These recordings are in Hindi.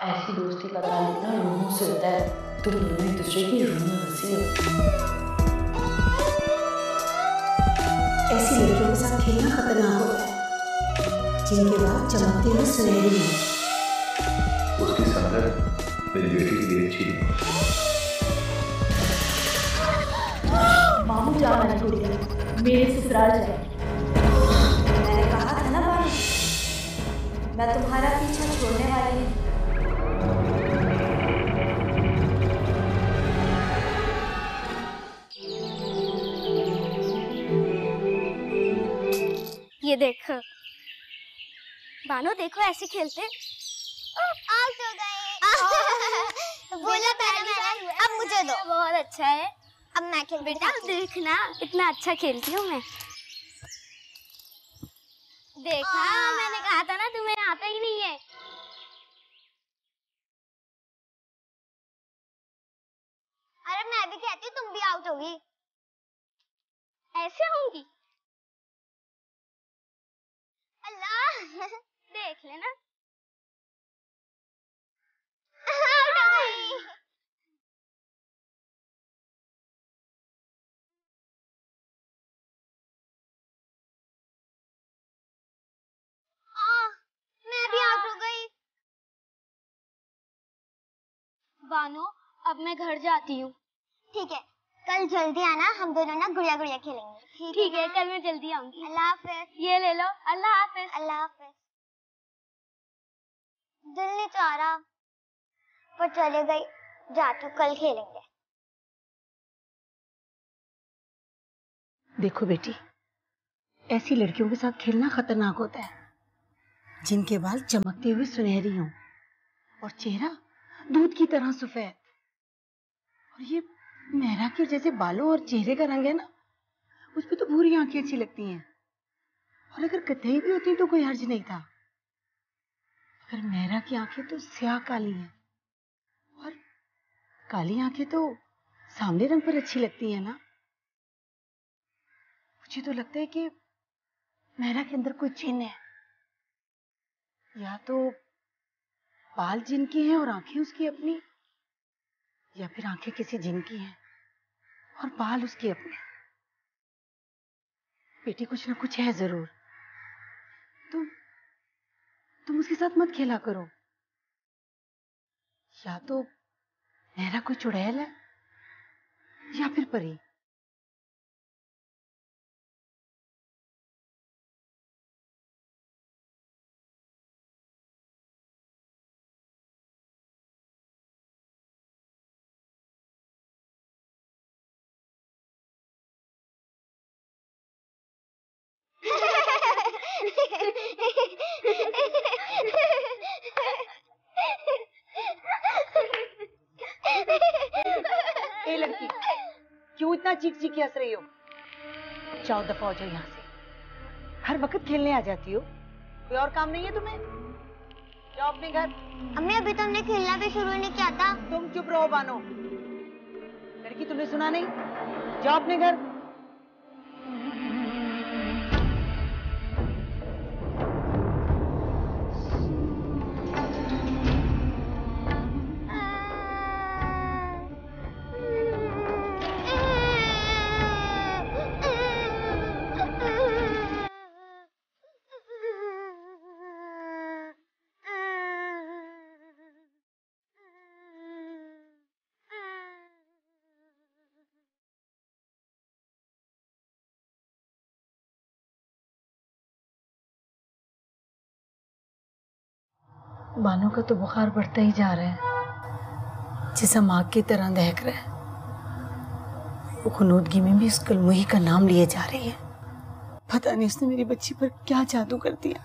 ऐसी दोस्ती का ताल्लुक ना रूहों से होता है, तुम दोनों एक दूसरे की रूह में बसी हो। ऐसी लड़कियों के साथ खेलना खतरनाक होता है, जिनके बाद चमकते हुए सुनहरी हैं। उसकी संगत मेरी बेटी के लिए अच्छी नहीं। मामू जान आने को दिया, मेरे ससुराल जाए। मैंने कहा था ना बानू, मैं तुम्हारा पीछा छोड़ने वाली हूँ। ये देखो बानो, देखो ऐसे खेलते। आउट हो गए। बोला पहली बार, अब मुझे दो। बहुत अच्छा है, अब मैं खेल। बेटा देखना, इतना अच्छा खेलती हूँ मैं। देखा, मैंने कहा था ना तुम्हें आता ही नहीं है। अरे मैं भी कहती हूँ तुम भी आउट होगी। ऐसे होंगी? अल्लाह, देख लेना। आउट हो गई। मैं भी आउट हो गई। बानो, अब मैं घर जाती हूँ। ठीक है, कल जल्दी आना, हम दोनों ना गुड़िया गुड़िया खेलेंगे। ठीक है, कल मैं जल्दी आऊंगी। अल्लाह हाफिज। ये ले लो। अल्लाह हाफिज। अल्लाह हाफिज। दिल नहीं चाह रहा, पर चले गई, जाती हूँ, कल खेलेंगे। देखो बेटी, ऐसी लड़कियों के साथ खेलना खतरनाक होता है, जिनके बाल चमकते हुए सुनहरी हों और चेहरा दूध की तरह सफेद। और ये मेहरा के जैसे बालों और चेहरे का रंग है ना, उस पे तो भूरी आंखें अच्छी लगती हैं। और अगर कतई भी होती तो कोई हर्ज नहीं था, पर मेहरा की आंखें तो स्याह काली हैं, और काली आंखें तो सामने रंग पर अच्छी लगती है ना। मुझे तो लगता है कि मेहरा के अंदर कोई जिन है, या तो बाल जिन की हैं और आंखें उसकी अपनी, या फिर आंखें किसी जिन की हैं और बाल उसके अपने। बेटी कुछ ना कुछ है जरूर। तुम उसके साथ मत खेला करो, या तो मेरा कोई चुड़ैल है या फिर परी। ए लड़की, क्यों इतना चीख चीख के हंस रही हो? जाओ, दफा हो जाओ यहाँ से। हर वक्त खेलने आ जाती हो, कोई और काम नहीं है तुम्हें? जाओ अपने घर। अम्मी, अभी तो हमने खेलना भी शुरू नहीं किया था। तुम चुप रहो बानो। लड़की, तुमने सुना नहीं? जाओ अपने घर। बानो का तो बुखार बढ़ता ही जा रहा है, जिसम आग की तरह दहक रहा है। वो खुनूदगी में भी उस कलमुही का नाम लिए जा रही है। पता नहीं उसने मेरी बच्ची पर क्या जादू कर दिया।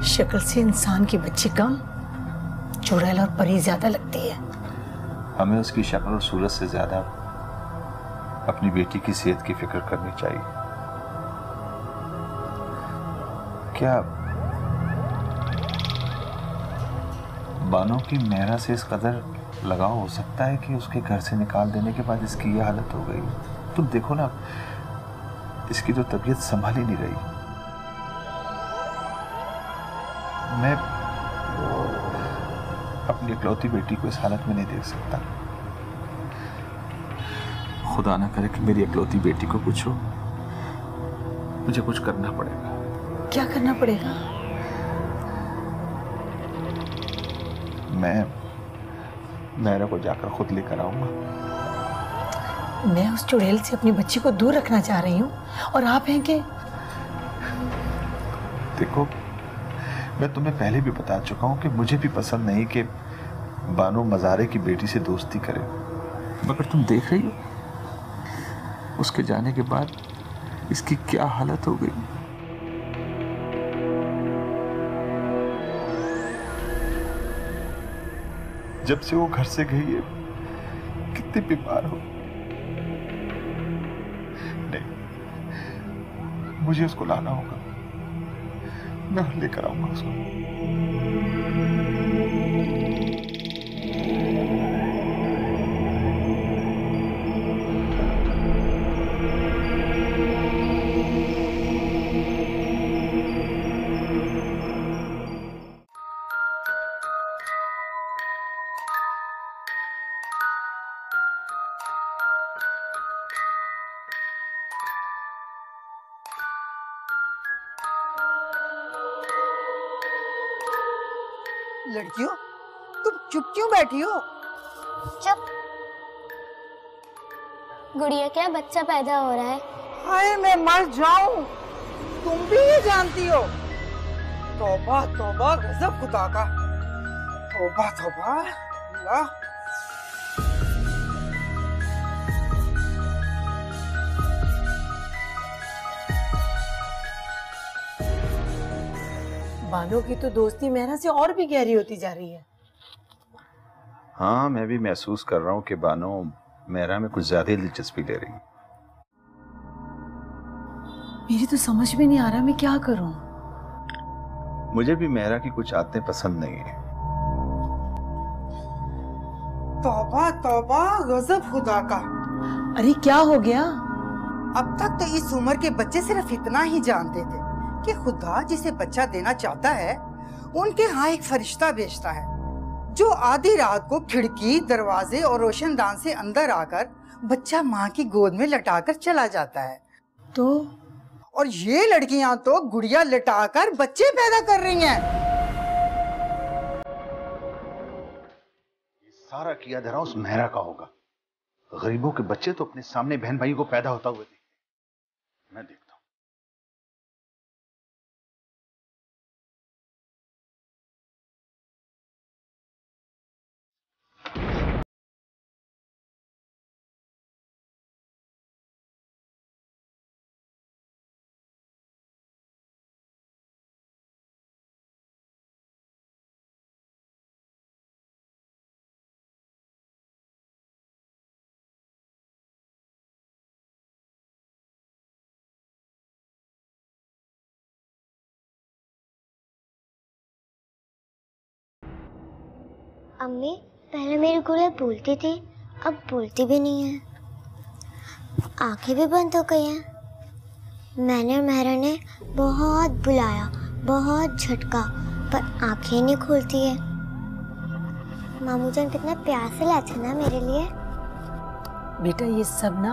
शक्ल से इंसान की बच्ची कम, चुड़ैल और परी ज्यादा लगती है। हमें उसकी शक्ल और सूरत से ज्यादा अपनी बेटी की सेहत की फिक्र करनी चाहिए। क्या बानो की मेहरा से इस कदर लगाव हो सकता है कि उसके घर से निकाल देने के बाद इसकी ये हालत हो गई? तुम देखो ना, इसकी तो तबीयत संभाल ही नहीं रही। अपनी इकलौती बेटी को इस हालत में नहीं देख सकता। खुदा ना करे कि मेरी इकलौती बेटी को कुछ हो। मुझे कुछ करना पड़ेगा। क्या करना पड़ेगा? मैं मेहरा को जाकर खुद लेकर आऊंगा। मैं उस चुड़ैल से अपनी बच्ची को दूर रखना चाह रही हूँ और आप हैं कि देखो, मैं तुम्हें पहले भी बता चुका हूं कि मुझे भी पसंद नहीं कि बानो मजारे की बेटी से दोस्ती करे, मगर तुम देख रही हो उसके जाने के बाद इसकी क्या हालत हो गई। जब से वो घर से गई है कितनी बीमार हो। नहीं, मुझे उसको लाना होगा। मैं लेकर आऊंगा उसको। लड़कियों, तुम चुप क्यों बैठी हो? चुप। गुड़िया क्या बच्चा पैदा हो रहा है? हाय मैं मर जाऊं। तुम भी ये जानती हो? तौबा तौबा गजब खुदा का। तौबा तौबा। अल्लाह। बानो की तो दोस्ती मेहरा से और भी गहरी होती जा रही है। हाँ, मैं भी महसूस कर रहा हूँ कि बानो मेहरा में कुछ ज्यादा दिलचस्पी ले रही है। मेरी तो समझ में नहीं आ रहा मैं क्या करूं। मुझे भी मेहरा की कुछ आदतें पसंद नहीं है। तौबा तौबा गजब खुदा का। अरे क्या हो गया? अब तक तो इस उम्र के बच्चे सिर्फ इतना ही जानते थे कि खुदा जिसे बच्चा देना चाहता है उनके यहाँ एक फरिश्ता भेजता है जो आधी रात को खिड़की, दरवाजे और रोशनदान से अंदर आकर बच्चा माँ की गोद में लटाकर चला जाता है। तो और ये लड़कियां तो गुड़िया लटाकर बच्चे पैदा कर रही हैं। ये सारा किया धरा उस मेहरा का होगा। गरीबों के बच्चे तो अपने सामने बहन भाई को पैदा होता हुए देखते। मैं देखता हूं। अम्मी पहले मेरी गुड़िया बोलती थी, अब बोलती भी नहीं है। आंखें भी बंद हो गई हैं। मैंने और मेहरा ने बहुत बुलाया, बहुत झटका, पर आंखें नहीं खुलती है। मामू जान कितना प्यार से लाते ना मेरे लिए। बेटा ये सब ना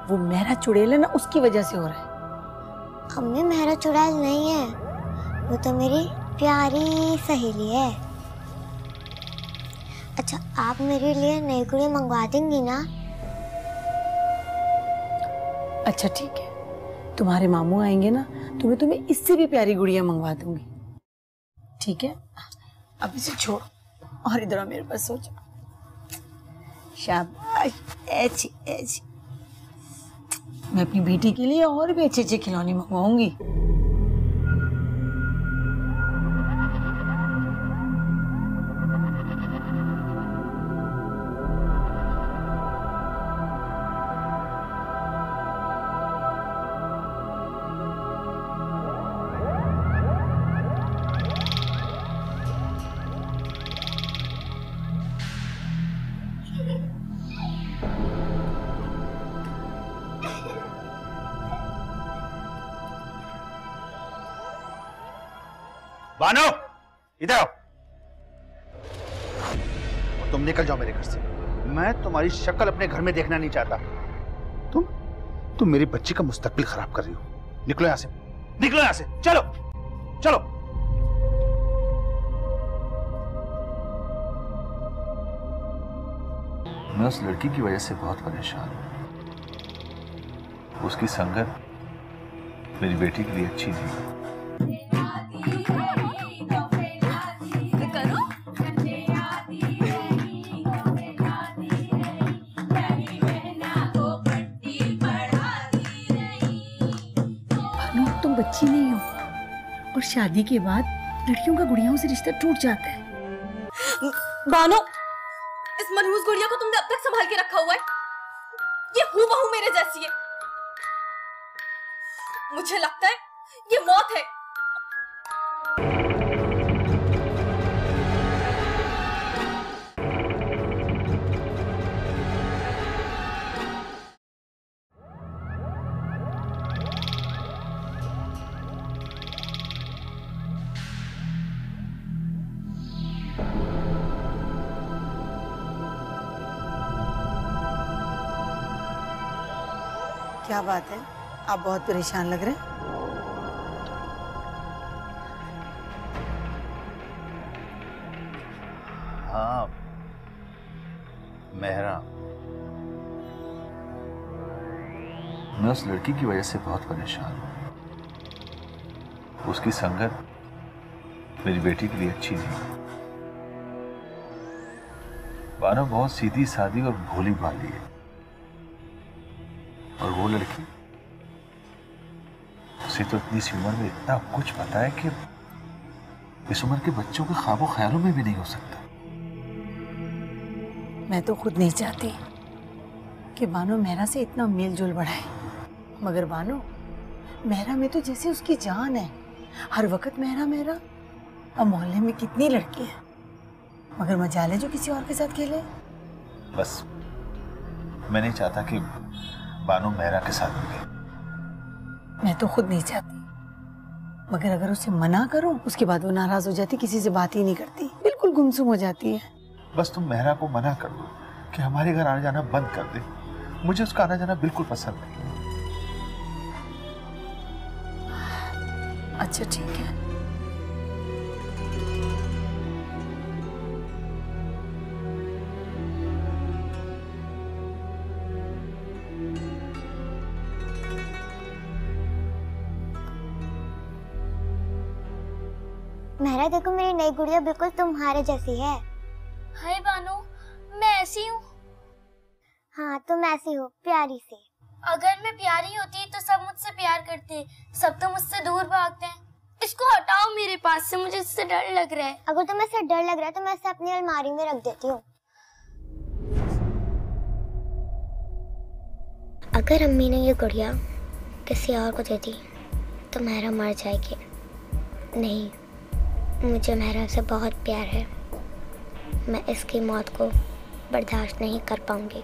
वो मेहरा चुड़ैल है ना, उसकी वजह से हो रहा है। अम्मी मेहरा चुड़ैल नहीं है, वो तो मेरी प्यारी सहेली है। अच्छा आप मेरे लिए नई गुड़िया मंगवा देंगी ना? अच्छा ठीक है, तुम्हारे मामू आएंगे ना तो मैं तुम्हें इससे भी प्यारी गुड़िया मंगवा दूंगी। ठीक है, अब इसे छोड़ और इधर मेरे पास सो जा। शाबाश, ऐसी ऐसी। मैं अपनी बेटी के लिए और भी अच्छे अच्छे खिलौने मंगवाऊंगी। बानो, इधर आओ। तुम निकल जाओ मेरे घर से। मैं तुम्हारी शक्ल अपने घर में देखना नहीं चाहता। तुम मेरी बच्ची का मुस्तकबिल खराब कर रही हो। निकलो यहां से, निकलो यहां से, चलो चलो। मैं उस लड़की की वजह से बहुत परेशान हूं। उसकी संगत मेरी बेटी के लिए अच्छी नहीं। तुम बच्ची नहीं हो और शादी के बाद लड़कियों का गुड़ियाओं से रिश्ता टूट जाता है। बानो, इस मनहूस गुड़िया को तुमने अब तक संभाल के रखा हुआ है। ये हूबहू मेरे जैसी है। मुझे लगता है ये मौत है। क्या बात है, आप बहुत परेशान लग रहे हैं। हाँ मेहरा, मैं उस लड़की की वजह से बहुत परेशान हूं। उसकी संगत मेरी बेटी के लिए अच्छी नहीं। बानो बहुत सीधी सादी और भोली भाली है, और वो लड़की, उसे तो इतनी सी उम्र में इतना कुछ पता है कि इस उम्र के बच्चों के ख्वाबों ख्यालों में भी नहीं हो सकता। मैं तो खुद नहीं चाहती कि बानो मेहरा से इतना मेल जोल बढ़ाए, मगर बानो, मेहरा में तो जैसे उसकी जान है। हर वक्त मेहरा मेहरा। अब मोहल्ले में कितनी लड़की है, मगर मजाल है जो किसी और के साथ खेले। बस मैं नहीं चाहता कि बानो मेहरा के साथ मिले। मैं तो खुद नहीं चाहती, मगर अगर उसे मना करूं, उसके बाद वो नाराज हो जाती, किसी से बात ही नहीं करती, बिल्कुल गुमसुम हो जाती है। बस तुम मेहरा को मना कर दो कि हमारे घर आना जाना बंद कर दे। मुझे उसका आना जाना बिल्कुल पसंद नहीं। अच्छा ठीक है। मेहरा देखो, मेरी नई गुड़िया बिल्कुल तुम्हारे जैसी है। हाय बानो, मैं ऐसी हूँ। हाँ तुम ऐसी हो, प्यारी सी। अगर मैं प्यारी होती तो सब मुझसे प्यार करते, सब तो मुझसे दूर भागते हैं। इसको हटाओ मेरे पास से, मुझे इससे डर लग रहा है। अगर तुम्हें इससे डर लग रहा है तो मैं इसे अपनी अलमारी में रख देती हूँ। अगर अम्मी ने ये गुड़िया किसी और को दे दी तो मेहरा मर जाएगी। नहीं, मुझे मेहरा से बहुत प्यार है। मैं इसकी मौत को बर्दाश्त नहीं कर पाऊंगी।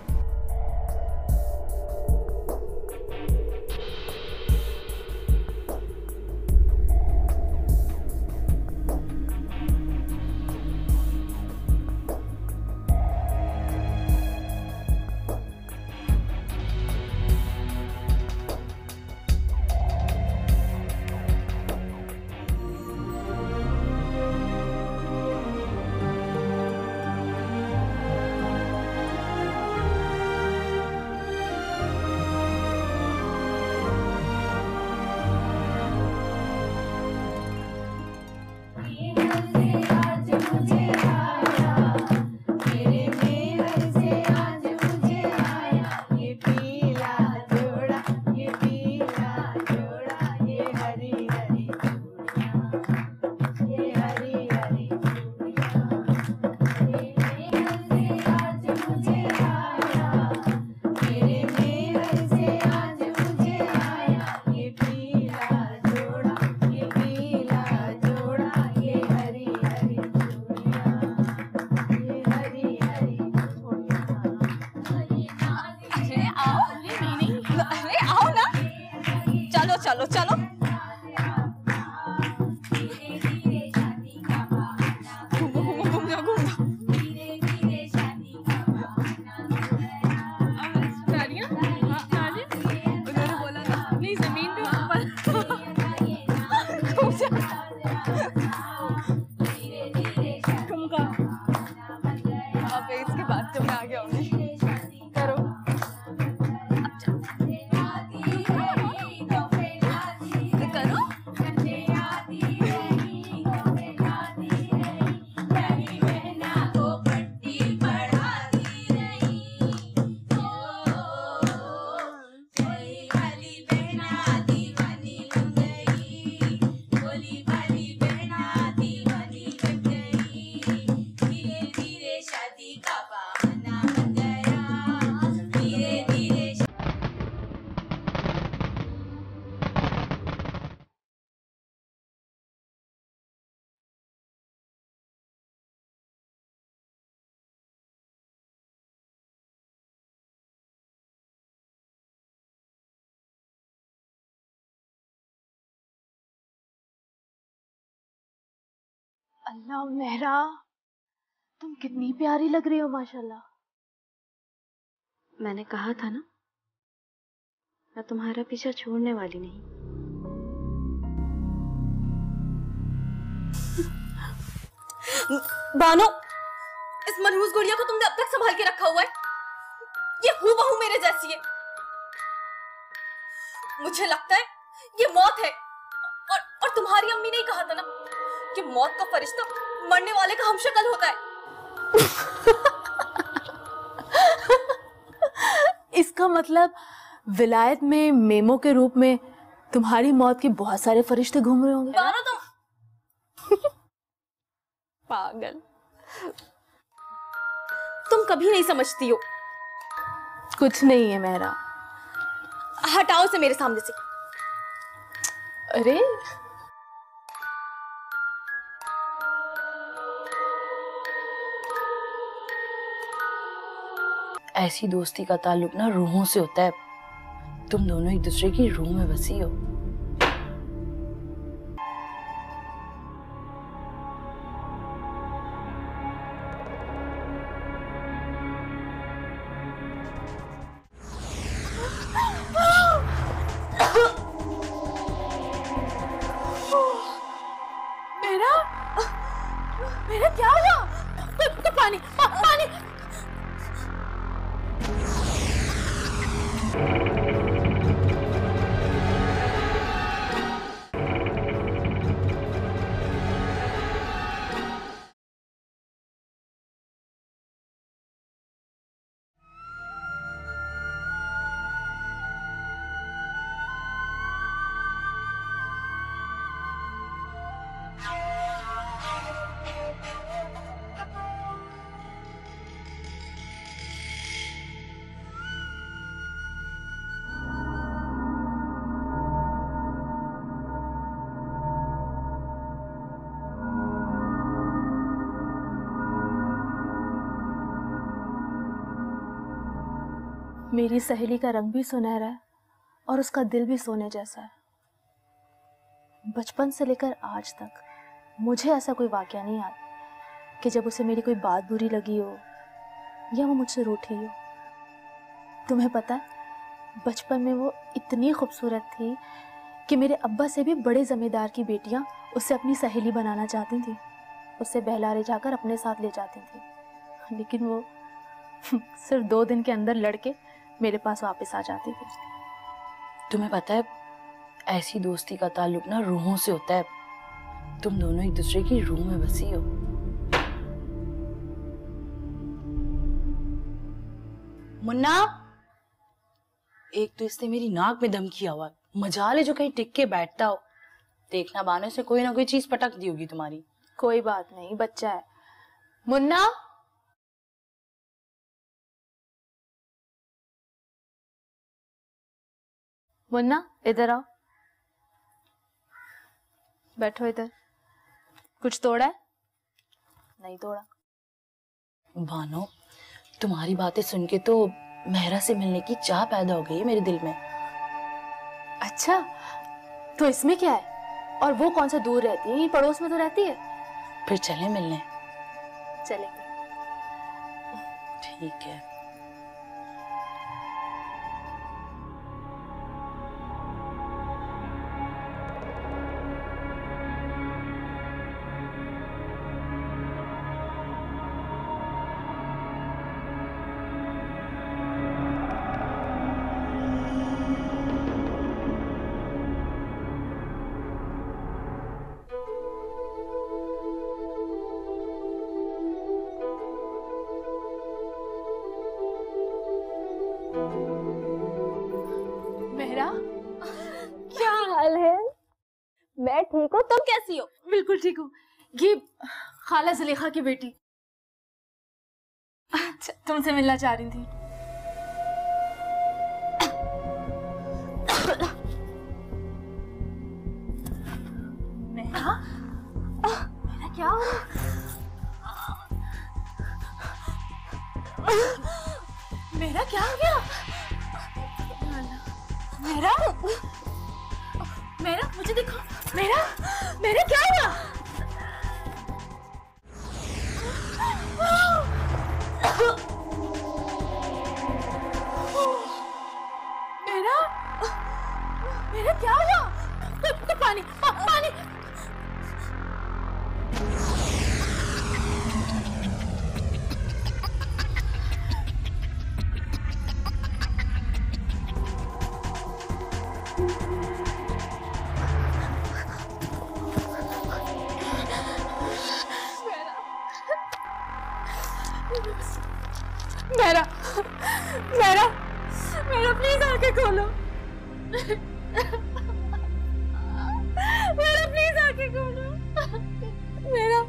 अल्लाह मेहरा, तुम कितनी प्यारी लग रही हो माशाल्लाह। मैंने कहा था ना, मैं तुम्हारा पीछा छोड़ने वाली नहीं। बानो, इस मनहूस गुड़िया को तुमने अब तक संभाल के रखा हुआ है। ये हूबहू मेरे जैसी है। मुझे लगता है ये मौत है। और तुम्हारी अम्मी ने ही कहा था ना कि मौत का फरिश्ता मरने वाले का हमशक्ल होता है। इसका मतलब विलायत में मेमो के रूप में तुम्हारी मौत के बहुत सारे फरिश्ते घूम रहे होंगे। बानो तुम पागल, तुम कभी नहीं समझती हो। कुछ नहीं है मेहरा, हटाओ से मेरे सामने से। अरे ऐसी दोस्ती का ताल्लुक ना रूहों से होता है। तुम दोनों एक दूसरे की रूह में बसी हो। मेरा क्या हुआ? पानी पानी। मेरी सहेली का रंग भी सुनहरा है और उसका दिल भी सोने जैसा है। बचपन से लेकर आज तक मुझे ऐसा कोई वाकया नहीं याद कि जब उसे मेरी कोई बात बुरी लगी हो या वो मुझसे रूठी हो। तुम्हें पता है, बचपन में वो इतनी खूबसूरत थी कि मेरे अब्बा से भी बड़े जमींदार की बेटियां उसे अपनी सहेली बनाना चाहती थी, उसे बहलारे जाकर अपने साथ ले जाती थी, लेकिन वो सिर्फ 2 दिन के अंदर लड़के मेरे पास वापस आ जाती थी। तुम्हें पता है, ऐसी दोस्ती का ताल्लुक ना रूहों से होता है। तुम दोनों एक दूसरे की रूह में बसी हो। मुन्ना, एक तो इसने मेरी नाक में दम किया हुआ, मजाल है जो कहीं टिक के बैठता हो। देखना बानो से कोई ना कोई चीज पटक दी होगी तुम्हारी। कोई बात नहीं, बच्चा है। मुन्ना, मुन्ना इधर आओ, बैठो इधर। कुछ तोड़ा है? नहीं तोड़ा। बानो, तुम्हारी बातें सुन के तो मेहरा से मिलने की चाह पैदा हो गई है मेरे दिल में। अच्छा, तो इसमें क्या है? और वो कौन सा दूर रहती है? पड़ोस में तो रहती है। फिर चलें मिलने? चलेंगे। ठीक है। क्या हाल है? मैं ठीक हूँ, तुम कैसी हो? बिल्कुल ठीक हूँ। ये खाला जुलेखा की बेटी। अच्छा, तुमसे मिलना चाह रही थी। मेरा क्या हो रहा? मेरा क्या हो गया? मेरा मुझे दिखो। मेरा क्या हुआ? मेरा मेरा क्या हुआ? पानी पानी। मेरा मेरा मेरा प्लीज आंखें खोलो। मेरा प्लीज आंखें खोलो। मेरा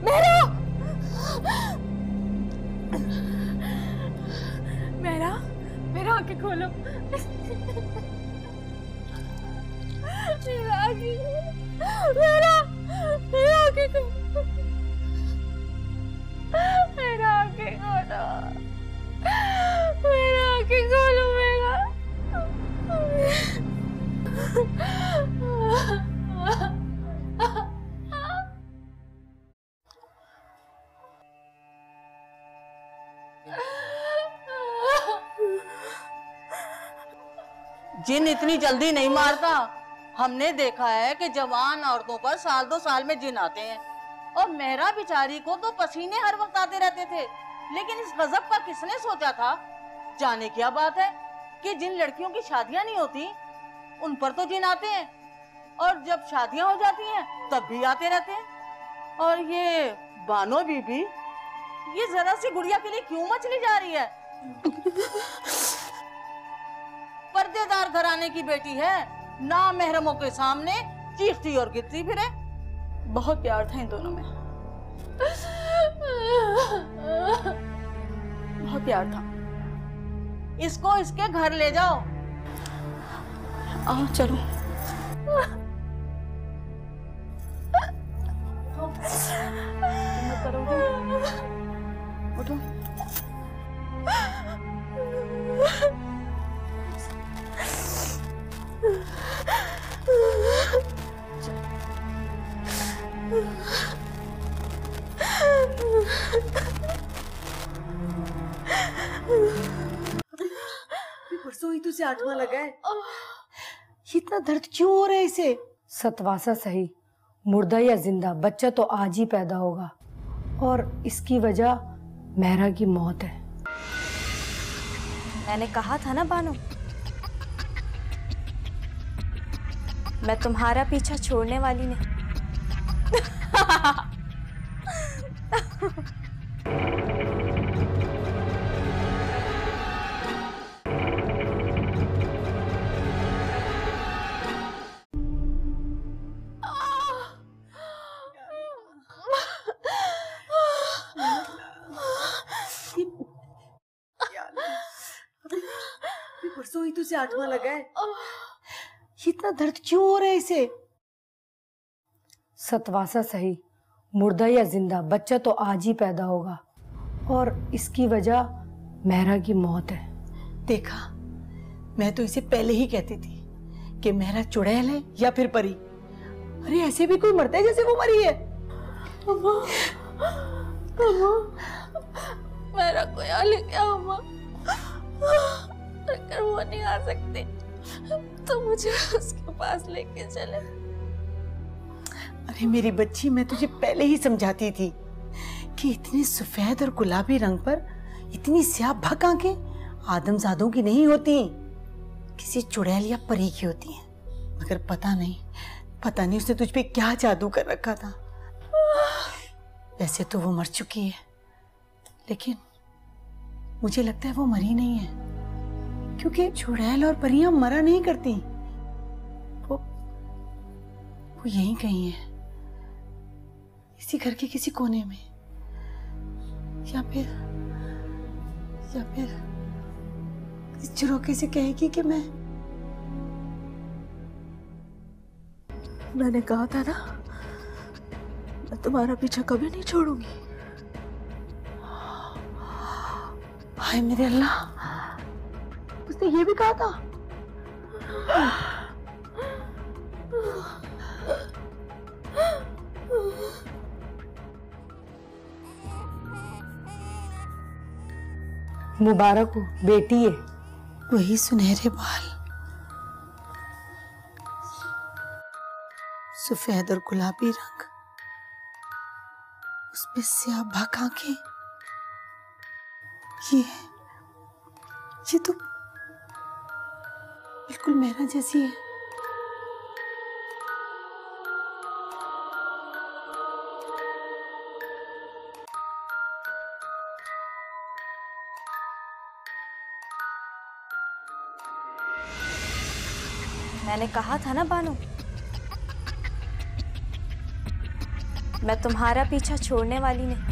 मेरा मेरा मेरा आंखें खोलो। मेरा आंखें मेरा मेरा आंखें खोलो। मेरा आंखें खोलो। मेरा आंखें खोलो। मेरा जिन इतनी जल्दी नहीं मारता। हमने देखा है कि जवान औरतों पर साल 2 साल में जिन आते हैं, और मेहरा बिचारी को तो पसीने हर वक्त आते रहते थे। लेकिन इस गजब का किसने सोचा था? जाने क्या बात है कि जिन लड़कियों की शादियां नहीं होती उन पर तो जिन आते हैं, और जब शादियां हो जाती हैं तब भी आते रहते हैं। और ये बानो बीबी, ये जरा सी गुड़िया के लिए क्यों मचली जा रही है? पर्देदार घराने की बेटी है, ना महरमों के सामने चीखती और गिरती फिरे। बहुत प्यार था इन दोनों में, बहुत प्यार था। इसको इसके घर ले जाओ। आओ चलो। हिम्मत करोगे? उठो। परसों ही तुझे 8वां लगा है। इतना दर्द क्यों हो रहा है इसे? सतवासा सही, मुर्दा या जिंदा, बच्चा तो आज ही पैदा होगा, और इसकी वजह मेहरा की मौत है। मैंने कहा था ना बानो, मैं तुम्हारा पीछा छोड़ने वाली नहीं। परसों ही तुझे 8वां लगा है। इतना दर्द क्यों हो रहा है इसे? सतवासा सही, मुर्दा या जिंदा, बच्चा तो आज ही पैदा होगा, और इसकी वजह मेहरा की मौत है। देखा, मैं तो इसे पहले ही कहती थी कि मेहरा चुड़ैल है या फिर परी। अरे ऐसे भी कोई मरता है जैसे वो मरी है। अम्मा, अम्मा, मेरा कोई हाल है क्या अम्मा? अगर वो नहीं आ सकती तो मुझे उसके पास लेके चले। अरे मेरी बच्ची, मैं तुझे पहले ही समझाती थी कि इतनी सफेद और गुलाबी रंग पर इतनी स्याह भक आंखें आदमजादों की नहीं होती, किसी चुड़ैल या परी की होती हैं। मगर पता नहीं उसने तुझ पे क्या जादू कर रखा था। वैसे तो वो मर चुकी है, लेकिन मुझे लगता है वो मरी नहीं है, क्योंकि चुड़ैल और परियां मरा नहीं करती। वो यहीं कहीं है, इसी घर के किसी कोने में, या फिर इस झरोखे से कहेगी कि मैंने कहा था ना, मैं तुम्हारा पीछा कभी नहीं छोड़ूंगी। हाय मेरे अल्लाह, उसने ये भी कहा था। मुबारक हो, बेटी है। वही सुनहरे बाल, सफेद और गुलाबी रंग, उसपे स्याह भक आंखें। ये तो बिल्कुल मेरा जैसी है। मैंने कहा था ना बानो, मैं तुम्हारा पीछा छोड़ने वाली नहीं।